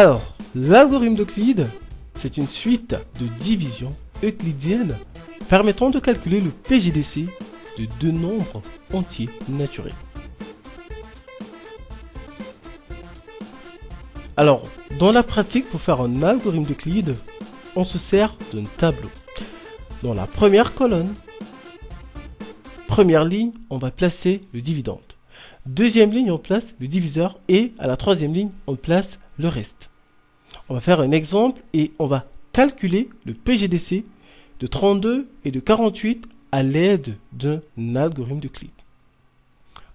Alors, l'algorithme d'Euclide, c'est une suite de division euclidienne permettant de calculer le PGDC de deux nombres entiers naturels. Alors, dans la pratique, pour faire un algorithme d'Euclide, on se sert d'un tableau. Dans la première colonne, première ligne, on va placer le dividende. Deuxième ligne, on place le diviseur et à la troisième ligne, on place le reste. On va faire un exemple et on va calculer le PGDC de 32 et de 48 à l'aide d'un algorithme d'Euclide.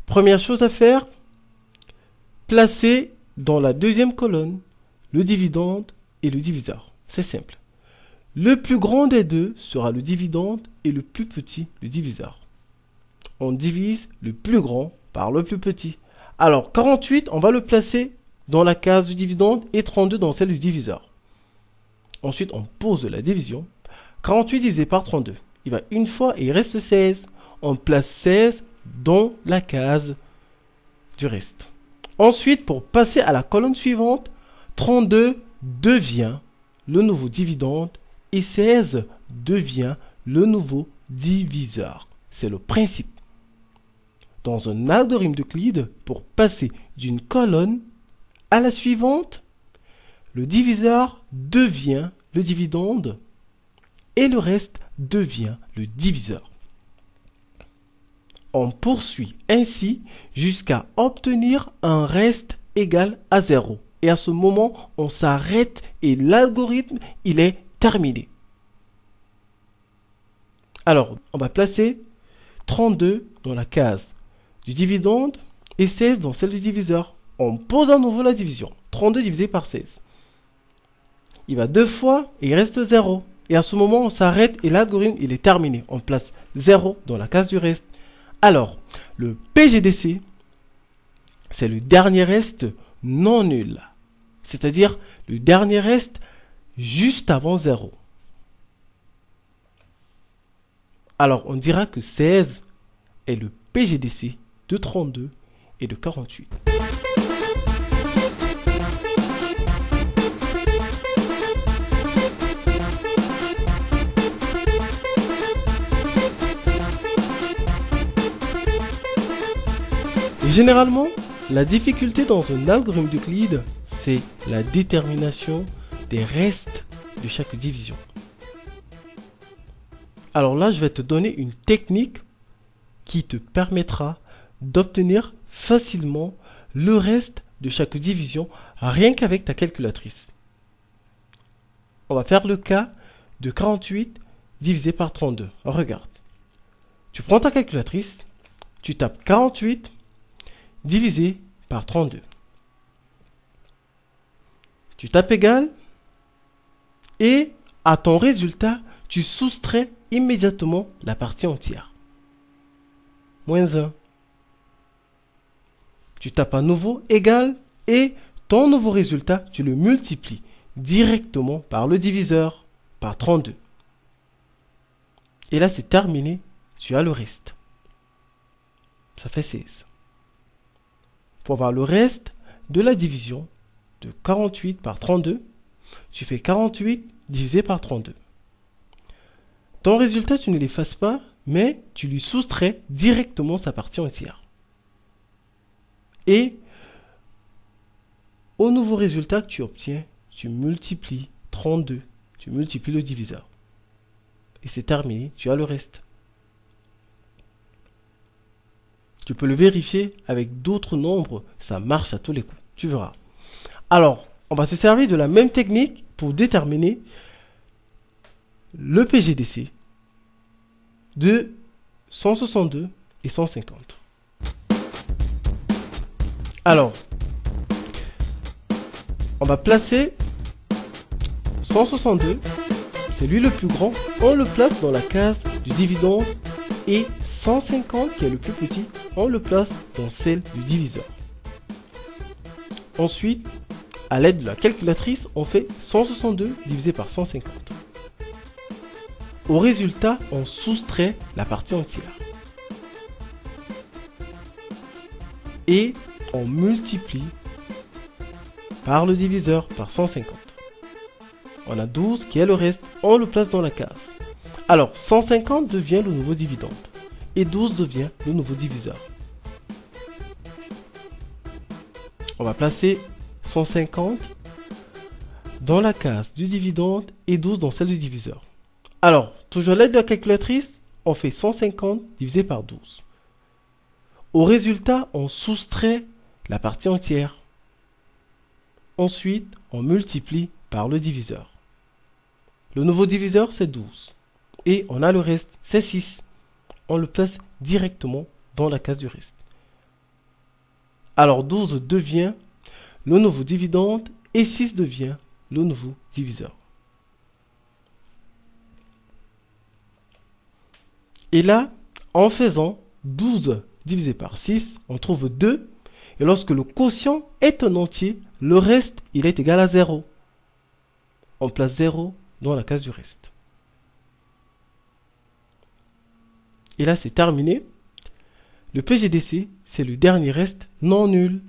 Première chose à faire, placer dans la deuxième colonne le dividende et le diviseur. C'est simple. Le plus grand des deux sera le dividende et le plus petit le diviseur. On divise le plus grand par le plus petit. Alors 48, on va le placer dans la case du dividende et 32 dans celle du diviseur. Ensuite, on pose la division. 48 divisé par 32. Il va une fois et il reste 16. On place 16 dans la case du reste. Ensuite, pour passer à la colonne suivante, 32 devient le nouveau dividende et 16 devient le nouveau diviseur. C'est le principe. Dans un algorithme d'Euclide, pour passer d'une colonne à la suivante, le diviseur devient le dividende et le reste devient le diviseur. On poursuit ainsi jusqu'à obtenir un reste égal à 0. Et à ce moment, on s'arrête et l'algorithme, il est terminé. Alors, on va placer 32 dans la case du dividende et 16 dans celle du diviseur. On pose à nouveau la division. 32 divisé par 16. Il va deux fois et il reste 0. Et à ce moment, on s'arrête et l'algorithme, il est terminé. On place 0 dans la case du reste. Alors, le PGDC, c'est le dernier reste non nul. C'est-à-dire le dernier reste juste avant 0. Alors, on dira que 16 est le PGDC de 32 et de 48. Généralement, la difficulté dans un algorithme d'Euclide, c'est la détermination des restes de chaque division. Alors là, je vais te donner une technique qui te permettra d'obtenir facilement le reste de chaque division rien qu'avec ta calculatrice. On va faire le cas de 48 divisé par 32. Regarde. Tu prends ta calculatrice, tu tapes 48 divisé par 32. Tu tapes égal et à ton résultat, tu soustrais immédiatement la partie entière. Moins 1. Tu tapes à nouveau égal et ton nouveau résultat, tu le multiplies directement par le diviseur, par 32. Et là, c'est terminé, tu as le reste. Ça fait 16. Pour avoir le reste de la division de 48 par 32, tu fais 48 divisé par 32. Ton résultat, tu ne l'effaces pas, mais tu lui soustrais directement sa partie entière. Et au nouveau résultat que tu obtiens, tu multiplies 32, tu multiplies le diviseur. Et c'est terminé, tu as le reste. Tu peux le vérifier avec d'autres nombres, ça marche à tous les coups, tu verras. Alors, on va se servir de la même technique pour déterminer le PGDC de 162 et 150. Alors, on va placer 162, c'est lui le plus grand, on le place dans la case du dividende et 150 qui est le plus petit, on le place dans celle du diviseur. Ensuite, à l'aide de la calculatrice, on fait 162 divisé par 150. Au résultat, on soustrait la partie entière. Et on multiplie par le diviseur par 150. On a 12 qui est le reste, on le place dans la case. Alors 150 devient le nouveau dividende et 12 devient le nouveau diviseur. On va placer 150 dans la case du dividende et 12 dans celle du diviseur. Alors, toujours à l'aide de la calculatrice, on fait 150 divisé par 12. Au résultat, on soustrait la partie entière. Ensuite, on multiplie par le diviseur. Le nouveau diviseur, c'est 12. Et on a le reste, c'est 6. On le place directement dans la case du reste. Alors 12 devient le nouveau dividende et 6 devient le nouveau diviseur. Et là, en faisant 12 divisé par 6, on trouve 2. Et lorsque le quotient est un entier, le reste, il est égal à 0. On place 0 dans la case du reste. Et là, c'est terminé. Le PGDC, c'est le dernier reste non nul.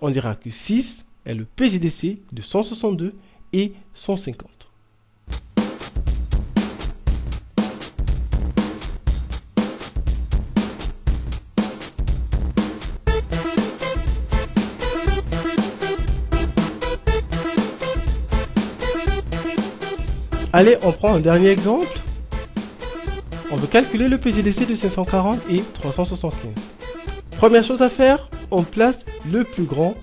On dira que 6 est le PGDC de 162 et 150. Allez, on prend un dernier exemple. On veut calculer le PGDC de 540 et 375. Première chose à faire, on place le plus grand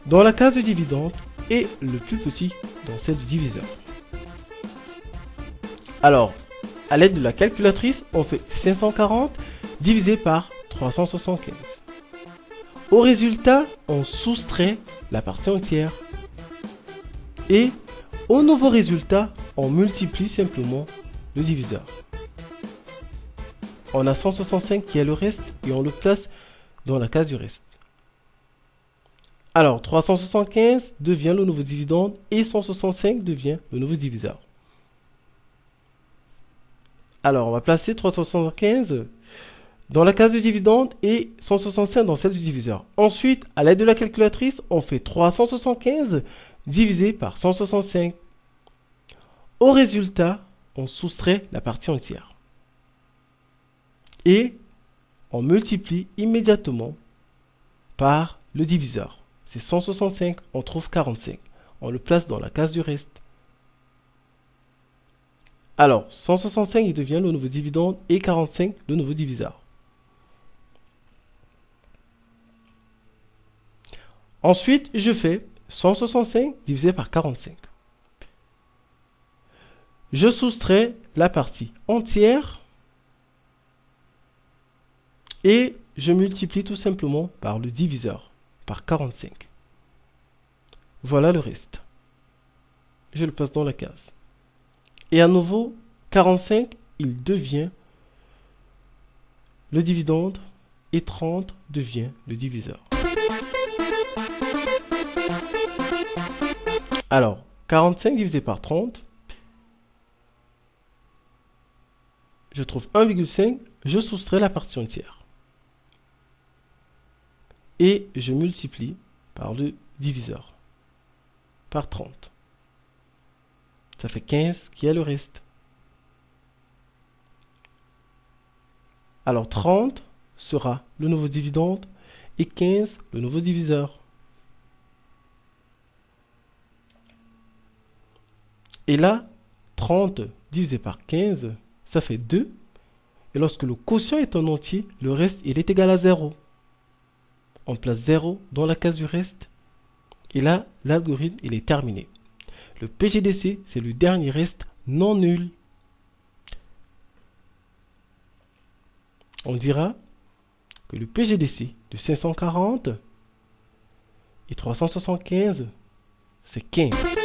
dans la case du dividende et le plus petit dans celle du diviseur. Alors, à l'aide de la calculatrice, on fait 540 divisé par 375. Au résultat, on soustrait la partie entière. Et au nouveau résultat, on multiplie simplement le diviseur. On a 165 qui est le reste et on le place dans la case du reste. Alors 375 devient le nouveau dividende et 165 devient le nouveau diviseur. Alors on va placer 375 dans la case du dividende et 165 dans celle du diviseur. Ensuite, à l'aide de la calculatrice, on fait 375 divisé par 165. Au résultat, on soustrait la partie entière. Et on multiplie immédiatement par le diviseur. C'est 165, on trouve 45. On le place dans la case du reste. Alors, 165 il devient le nouveau dividende et 45 le nouveau diviseur. Ensuite, je fais 165 divisé par 45. Je soustrais la partie entière et je multiplie tout simplement par le diviseur, par 45. Voilà le reste. Je le place dans la case. Et à nouveau, 45, il devient le dividende et 30 devient le diviseur. Alors, 45 divisé par 30, je trouve 1,5, je soustrais la partie entière. Et je multiplie par le diviseur, par 30. Ça fait 15 qui est le reste. Alors 30 sera le nouveau dividende et 15 le nouveau diviseur. Et là, 30 divisé par 15, ça fait 2. Et lorsque le quotient est un entier, le reste il est égal à 0. On place 0 dans la case du reste. Et là, l'algorithme il est terminé. Le PGDC, c'est le dernier reste non nul. On dira que le PGDC de 540 et 375, c'est 15.